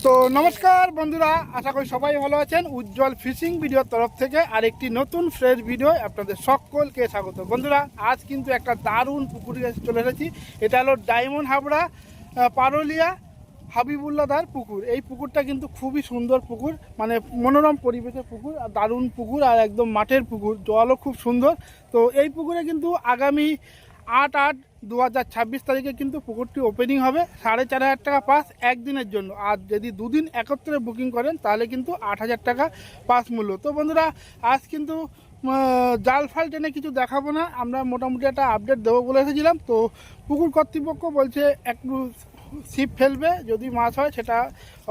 তো নমস্কার বন্ধুরা, আশা করি সবাই ভালো আছেন। উজ্জ্বল ফিশিং ভিডিওর তরফ থেকে আরেকটি নতুন ফ্রেশ ভিডিও আপনাদের সকলকে স্বাগত। বন্ধুরা, আজ কিন্তু একটা দারুণ পুকুরে চলে এসেছি। এটা হলো ডায়মন্ড হাবড়া পারুলিয়া হাবিবুল্লাহদার পুকুর। এই পুকুরটা কিন্তু খুবই সুন্দর পুকুর, মানে মনোরম পরিবেশের পুকুর, আর দারুণ পুকুর, আর একদম মাঠের পুকুর, জলও খুব সুন্দর। তো এই পুকুরে কিন্তু আগামী 8/8/2026 তারিখে কিন্তু পুকুরটি ওপেনিং হবে। 4,500 টাকা পাস একদিনের জন্য, আর যদি দুদিন একত্রে বুকিং করেন তাহলে কিন্তু 8,000 টাকা পাস মূল্য। তো বন্ধুরা, আজ কিন্তু জাল ফাল টেনে কিছু দেখাবো না, আমরা মোটামুটি একটা আপডেট দেবো বলে এসেছিলাম। তো পুকুর কর্তৃপক্ষ বলছে একটু ছিপ ফেলবে, যদি মাছ হয় সেটা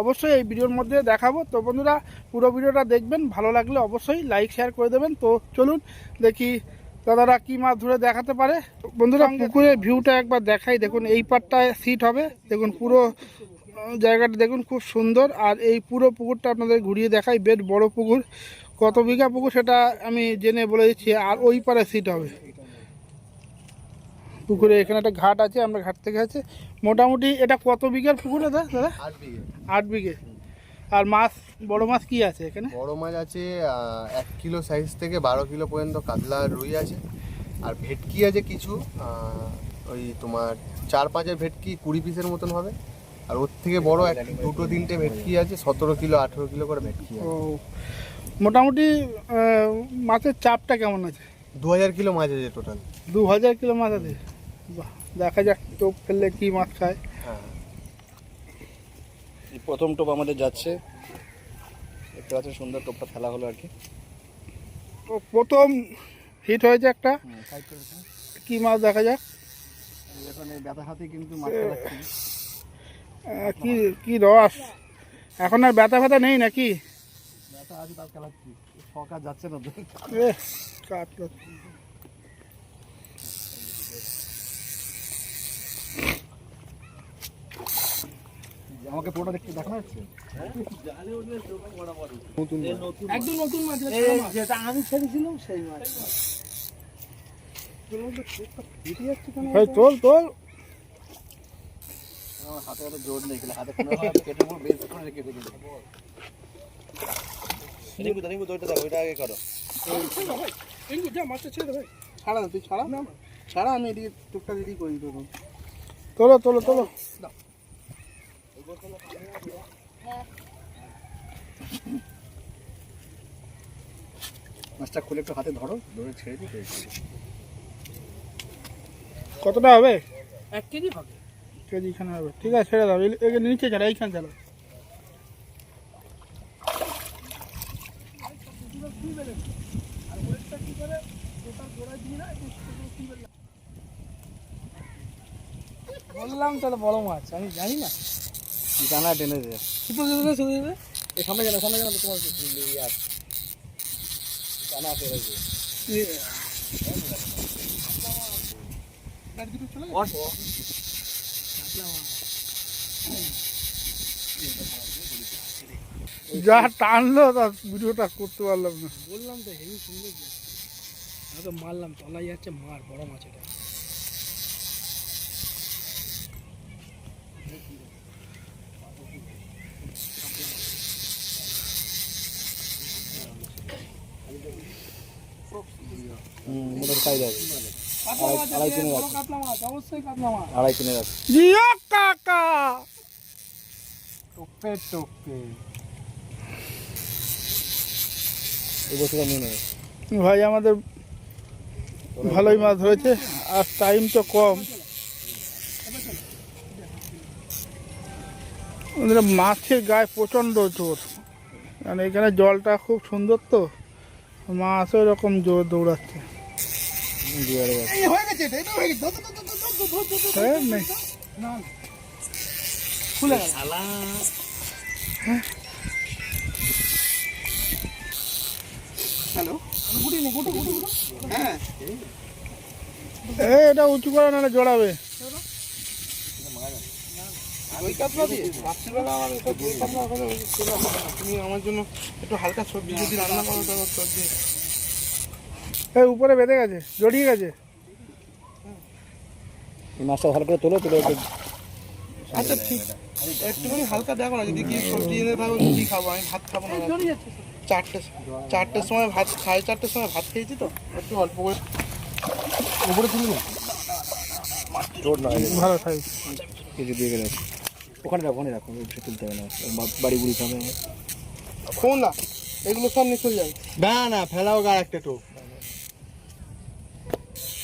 অবশ্যই এই ভিডিওর মধ্যে দেখাবো। তো বন্ধুরা, পুরো ভিডিওটা দেখবেন, ভালো লাগলে অবশ্যই লাইক শেয়ার করে দেবেন। তো চলুন দেখি দাদারা কি মাছ ধরে দেখাতে পারে। বন্ধুরা, পুকুরের ভিউটা একবার দেখাই। দেখুন এই পাটটায় সিট হবে, দেখুন পুরো জায়গাটা দেখুন খুব সুন্দর। আর এই পুরো পুকুরটা আপনাদের ঘুরিয়ে দেখাই, বেশ বড় পুকুর। কত বিঘা পুকুর সেটা আমি জেনে বলে দিচ্ছি। আর ওই পারে সিট হবে পুকুরে। এখানে একটা ঘাট আছে, আমরা ঘাট থেকে আছে। মোটামুটি এটা কত বিঘার পুকুর দাদা? 8 বিঘে। আর মাছ, বড় মাছ কি আছে এখানে? বড় মাছ আছে 1 কিলো সাইজ থেকে 12 কিলো পর্যন্ত কাতলা রুই আছে। আর ভেটকি আছে কিছু, ওই তোমার 4-5 ভেটকি 20 পিসের মতন হবে। আর ওর থেকে বড় 2-3টে ভেটকি আছে, 17 কিলো 18 কিলো করে ভেটকি আছে। মোটামুটি মাছের চাপটা কেমন আছে? 2000 কিলো মাছ আছে টোটাল। 2000 কিলো মাছ আছে। বাহ, দেখা যাক টোপ ফেললে কি মাছ খায়। হ্যাঁ, এই প্রথম টোপ আমাদের যাচ্ছে, দেখতে পাচ্ছেন সুন্দর টোপটা ফেলা হলো আর কি। তো প্রথম হিট হয়েছে একটা। কি মাছ দেখা যাক। এখানে ব্যথা হাতে কিন্তু মাছটা লাগছে। কি কি রস, এখন আর ব্যথা ফ্যাথা নেই নাকি? ব্যথা আছে, তার খেলাচ্ছি, সকাল যাচ্ছে না। কাটলো। আমাকে পুরোটা দেখতে দেখা যাচ্ছে। একদম নতুন মাছ, যেটা আমি ছেড়েছিলাম সেই মাছ। তোল তোল। আমার হাতে অত জোর নেই, হাতে কোনো কেটে পুরো বেশ করে রেখে দিই। নিবু দইটা দেখো, ওইটা আগে করো। মাছটা ছেড়ে দে ভাই। ছাড়া না, তুই ছাড়া না, ছাড়া, আমি এদিকে টুকটা দিদি করি দেবো। তোলো তোলো তোলো। মাছটা খুলে একটু হাতে ধরো, ধরে ছেড়ে দিই। কতটা হবে? 1 কেজি হবে। কেজি খানে হবে, ঠিক আছে, ছেড়ে দাও। এখানে নিচে ছাড়া, এইখানে ছাড়া। বললাম তাহলে বড় মাছ, আমি জানি না। টানা টেনে দে, এই সামনে গেলে তোমার ইয়ার টানা টেনে দে। যা টানলো তার ভিডিওটা করতে পারলাম না। বললাম তো হেভি সুন্দর। আমি তো মারলাম, তলাই যাচ্ছে মার, বড় মাছ এটা। আড়াই কিনে রাখ। জিও কাকা, টোপে টোপে এই বছর নিয়ে নেবে ভাই। আমাদের ভালোই মাছ হয়েছে, আর টাইম তো কম। মাছের গায়ে প্রচণ্ড জোর, কারণ এখানে জলটা খুব সুন্দর, তো মাছও এরকম জোর দৌড়াচ্ছে। এটা উঁচু করে না, জড়াবে। তুমি আমার জন্য একটু হালকা সবজি যদি রান্না করো, সবজি এই উপরে বেঁধে গেছে, জড়িয়ে গেছে। এই মাছটা ভালো করে তোলো তুলে একটু আচ্ছা ঠিক, একটুখানি হালকা দেখো না, যদি কি সবজি এনে থাকো কি খাবো, আমি ভাত খাবো না। চারটের সময় ভাত, 4:30টার সময় ভাত খেয়েছি তো, একটু অল্প করে উপরে তুলি না। জোর নয় ভালো সাইজ। কেজি দিয়ে গেলে ওখানে রাখো সে তুলতে হবে না, বাড়ি বুড়ি খাবে। শোন না, এগুলো সব নিয়ে চলে যাবে। না না, ফেলাও গা একটা টোপ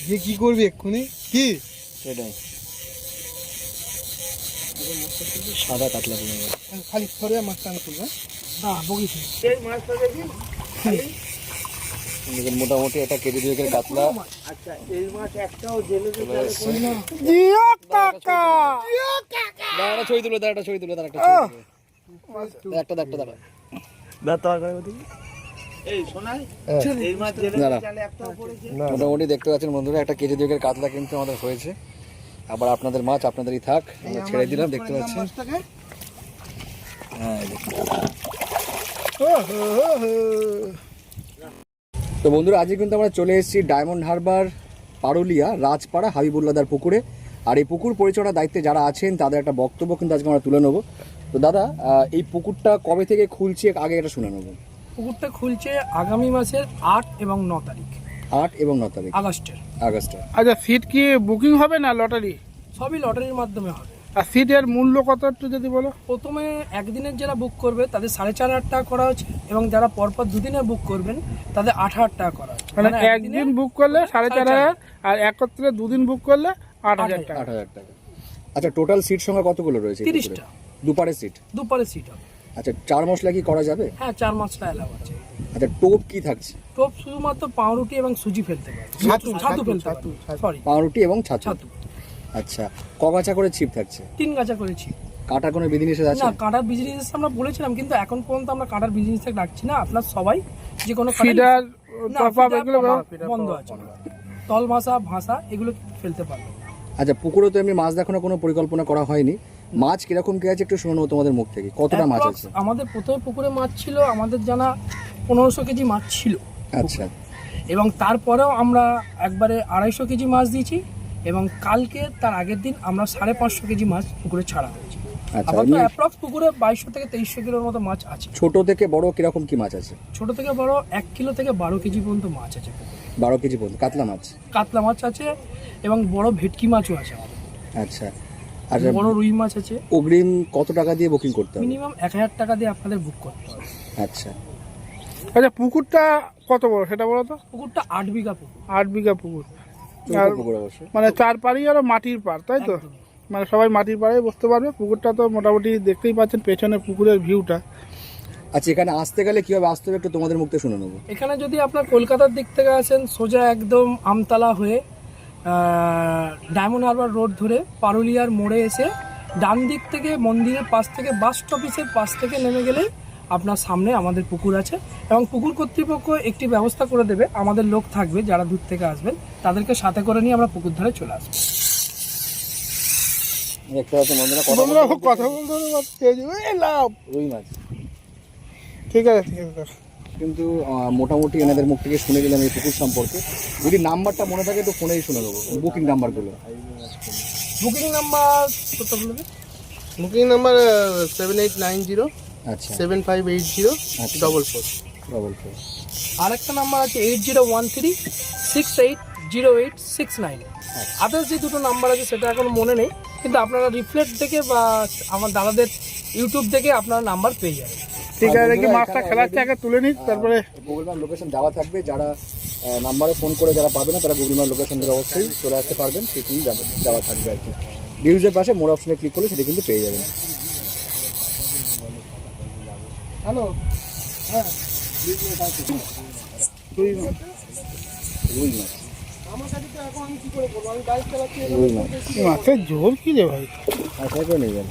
দিয়ে কি করবি এক্ষুনি? কি সেটাই সাদা কাতলা করে নেবে। খালি সরে মাছটা আমি তুলবো। হ্যাঁ বগিছি এই মাছটা দেখি। দেখুন মোটামুটি একটা কেজি দিয়ে গেলে কাতলা। আচ্ছা এই মাছ একটাও জেলে জিও কাকা, দাঁড়া ছবি তুলো, দাঁড়া ছবি তুলো, দাঁড়া একটা দাঁড়া এই শোনাই এই মাছ জেলে চালে একটাও পড়েছে। মোটামুটি দেখতে পাচ্ছেন বন্ধুরা, একটা কেজি দিয়ে কাতলা কিন্তু আমাদের হয়েছে। আবার আপনাদের মাছ আপনাদেরই থাক, আমরা ছেড়ে দিলাম। দেখতে পাচ্ছেন হ্যাঁ, এই দেখুন। তো বন্ধুরা আজকে কিন্তু আমরা চলে এসেছি ডায়মন্ড হারবার পারুলিয়া রাজপাড়া হাবিবুল্লাদার পুকুরে। আর এই পুকুর পরিচালনার দায়িত্বে যারা আছেন তাদের একটা বক্তব্য কিন্তু আজকে আমরা তুলে নেবো। তো দাদা, এই পুকুরটা কবে থেকে খুলছে আগে এটা শুনে নেবো। পুকুরটা খুলছে আগামী মাসের 8 এবং 9 তারিখ 8 এবং 9 তারিখ আগস্টে। আচ্ছা সিট কি বুকিং হবে না লটারি? সবই লটারির মাধ্যমে হবে। আর সিটের মূল্য কত একটু যদি বলো। প্রথমে একদিনের যারা বুক করবে তাদের 4,500 টাকা করা হচ্ছে, এবং যারা পরপর দুদিনের বুক করবেন তাদের 8,000 টাকা করা হচ্ছে। মানে একদিন বুক করলে 4,500, আর একত্রে দুদিন বুক করলে 8,000 টাকা। 8,000 টাকা। আচ্ছা, টোটাল সিট সংখ্যা কতগুলো রয়েছে? 30টা দুপারে সিট। দুপারে সিট হবে। আচ্ছা, 4 মশলা কি করা যাবে? হ্যাঁ, 4 মাসটা এলাও আছে। আচ্ছা, টোপ কি থাকছে? টোপ শুধুমাত্র পাউরুটি এবং সুজি ফেলতে পারবে, ছাতু ফেলতে পারবে, সরি পাউরুটি এবং ছাতু। আচ্ছা, কগাছা করে ছিপ থাকছে? 3 গাছা করেছি। কাটার কোনো বিধিনিষেধ আছে? না, কাটার বিজনেস আমরা বলেছিলাম, কিন্তু এখন পর্যন্ত আমরা কাটার বিজনেস রাখছি না। আপনার সবাই যে কোনো ফিডার টপ আপ এগুলো বন্ধ আছে, তল ভাষা এগুলো ফেলতে পারবে। আচ্ছা, পুকুরে তো এমনি মাছ দেখানোর কোনো পরিকল্পনা করা হয়নি। মাছ কিরকম কি আছে একটু শুনে নেবো তোমাদের মুখ থেকে। কতটা মাছ আছে? আমাদের প্রথমে পুকুরে মাছ ছিল, আমাদের জানা 1500 কেজি মাছ ছিল। আচ্ছা, এবং তারপরেও আমরা একবারে 250 কেজি মাছ দিয়েছি, এবং কালকে তার আগের দিন আমরা 550 কেজি মাছ পুকুরে ছাড়া হয়েছে। আচ্ছা, আপাতত অ্যাপ্রক্স পুকুরে 2200 থেকে 2300 কিলোর মতো মাছ আছে। ছোট থেকে বড় কিরকম কি মাছ আছে? ছোট থেকে বড় 1 কিলো থেকে 12 কেজি পর্যন্ত মাছ আছে পুকুরে। 12 কেজি পর্যন্ত কাতলা মাছ, কাতলা মাছ আছে, এবং বড় ভেটকি মাছও আছে আমাদের। আচ্ছা, আচ্ছা, বড় রুই মাছ আছে। অগ্রিম কত টাকা দিয়ে বুকিং করতে হবে? মিনিমাম 1000 টাকা দিয়ে আপনাদের বুক করতে হবে। আচ্ছা, আচ্ছা পুকুরটা কত বড় সেটা বলো তো। পুকুরটা 8 বিঘা পুকুর। 8 বিঘা পুকুর, ছোট পুকুর অবশ্য। মানে 4 পাড়ই আর মাটির পাড়, তাই তো? একদমই। মানে সবাই মাটির পাড়ে বসতে পারবে। পুকুরটা তো মোটামুটি দেখতেই পাচ্ছেন পেছনে পুকুরের ভিউটা। আচ্ছা, এখানে আসতে গেলে কিভাবে আসতে হবে একটু তোমাদের মুখ থেকে শুনে নেবো। এখানে যদি আপনার কলকাতার দিক থেকে আসেন, সোজা একদম আমতলা হয়ে ডায়মন্ড হারবার রোড ধরে পারুলিয়ার মোড়ে এসে ডান দিক থেকে মন্দিরের পাশ থেকে বাস স্টপেজের পাশ থেকে নেমে গেলে আপনার সামনে আমাদের পুকুর আছে। এবং পুকুর কর্তৃপক্ষ একটি ব্যবস্থা করে দেবে, আমাদের লোক থাকবে যারা দূর থেকে আসবেন তাদেরকে সাথে করে নিয়ে আমরা পুকুর ধারে চলে আসবো। দেখতে পাচ্ছেন বন্ধুরা, তোমরা কথা বলতে লাভ। রুই মাছ ঠিক আছে ঠিক আছে। কিন্তু মোটামুটি এনাদের মুখ থেকে শুনে গেলাম এই পুকুর সম্পর্কে। যদি নাম্বারটা মনে থাকে তো ফোনেই শুনে নেবো, বুকিং নাম্বারগুলো। বুকিং নাম্বার কত বলবে? বুকিং নাম্বার 7890 আচ্ছা, 7580 আচ্ছা। 44। 44। আরেকটা নাম্বার আছে 8013680869। আদার্স যে দুটো নাম্বার আছে সেটা এখন মনে নেই, কিন্তু আপনারা রিফ্লেক্ট দেখে বা আমার দাদাদের ইউটিউব দেখে আপনারা নাম্বার পেয়ে যাবেন। ঠিক আছে, দেখি মাছটা খেলাচ্ছে আগে তুলে নিই, তারপরে গুগল ম্যাপ লোকেশন দেওয়া থাকবে। যারা নাম্বারে ফোন করে যারা পাবে না তারা গুগল ম্যাপ লোকেশন ধরে অবশ্যই চলে আসতে পারবেন, সেটিই দেওয়া থাকবে আর কি। ভিউজের পাশে মোর অপশনে ক্লিক করলে সেটা কিন্তু পেয়ে যাবেন। হ্যালো, তুই না। রুই মাছ, আমার কাছে তো এখন আমি কি করে বলবো, আমি বাইক চালাচ্ছি। রুই মাছ। মাছের ঝোল কি রে ভাই? আচ্ছা, করে নিয়ে যান।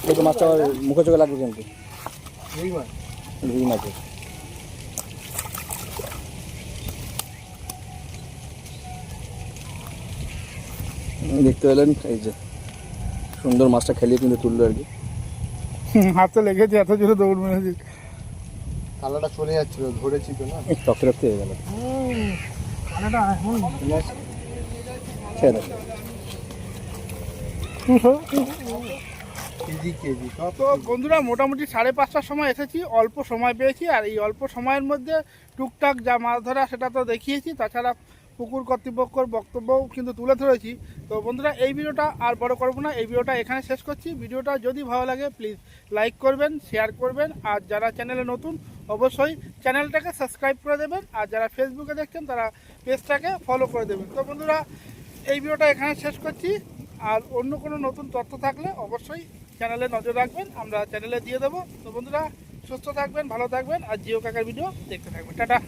দেখো মাছটা আবার মুখে চোখে লাগবে কিন্তু। রুই মাছ। রুই মাছের দেখতে পেলেন, এই যে সুন্দর মাছটা খেলিয়ে কিন্তু তুললো আর কি। হাতে লেগেছে, এত জোরে দৌড় মেরেছি। কালাটা চলে যাচ্ছিল, ধরেছি তো না। রক্তে রক্তে হয়ে গেল। আরেকটা এখন ছেড়ে দাও। তো বন্ধুরা মোটামুটি 5:30টার সময় এসেছি, অল্প সময় পেয়েছি। আর এই অল্প সময়ের মধ্যে টুকটাক যা মাছ ধরা সেটা তো দেখিয়েছি, তাছাড়া পুকুর কর্তৃপক্ষর বক্তব্যও কিন্তু তুলে ধরেছি। তো বন্ধুরা এই ভিডিওটা আর বড় করবো না, এই ভিডিওটা এখানে শেষ করছি। ভিডিওটা যদি ভালো লাগে প্লিজ লাইক করবেন, শেয়ার করবেন, আর যারা চ্যানেলে নতুন অবশ্যই চ্যানেলটাকে সাবস্ক্রাইব করে দেবেন, আর যারা ফেসবুকে দেখছেন তারা পেজটাকে ফলো করে দেবেন। তো বন্ধুরা এই ভিডিওটা এখানে শেষ করছি। আর অন্য কোনো নতুন তথ্য থাকলে অবশ্যই চ্যানেলে নজর রাখবেন, আমরা চ্যানেলে দিয়ে দেবো। তো বন্ধুরা সুস্থ থাকবেন, ভালো থাকবেন, আর জিও কাকার ভিডিও দেখতে থাকবেন। টাটা।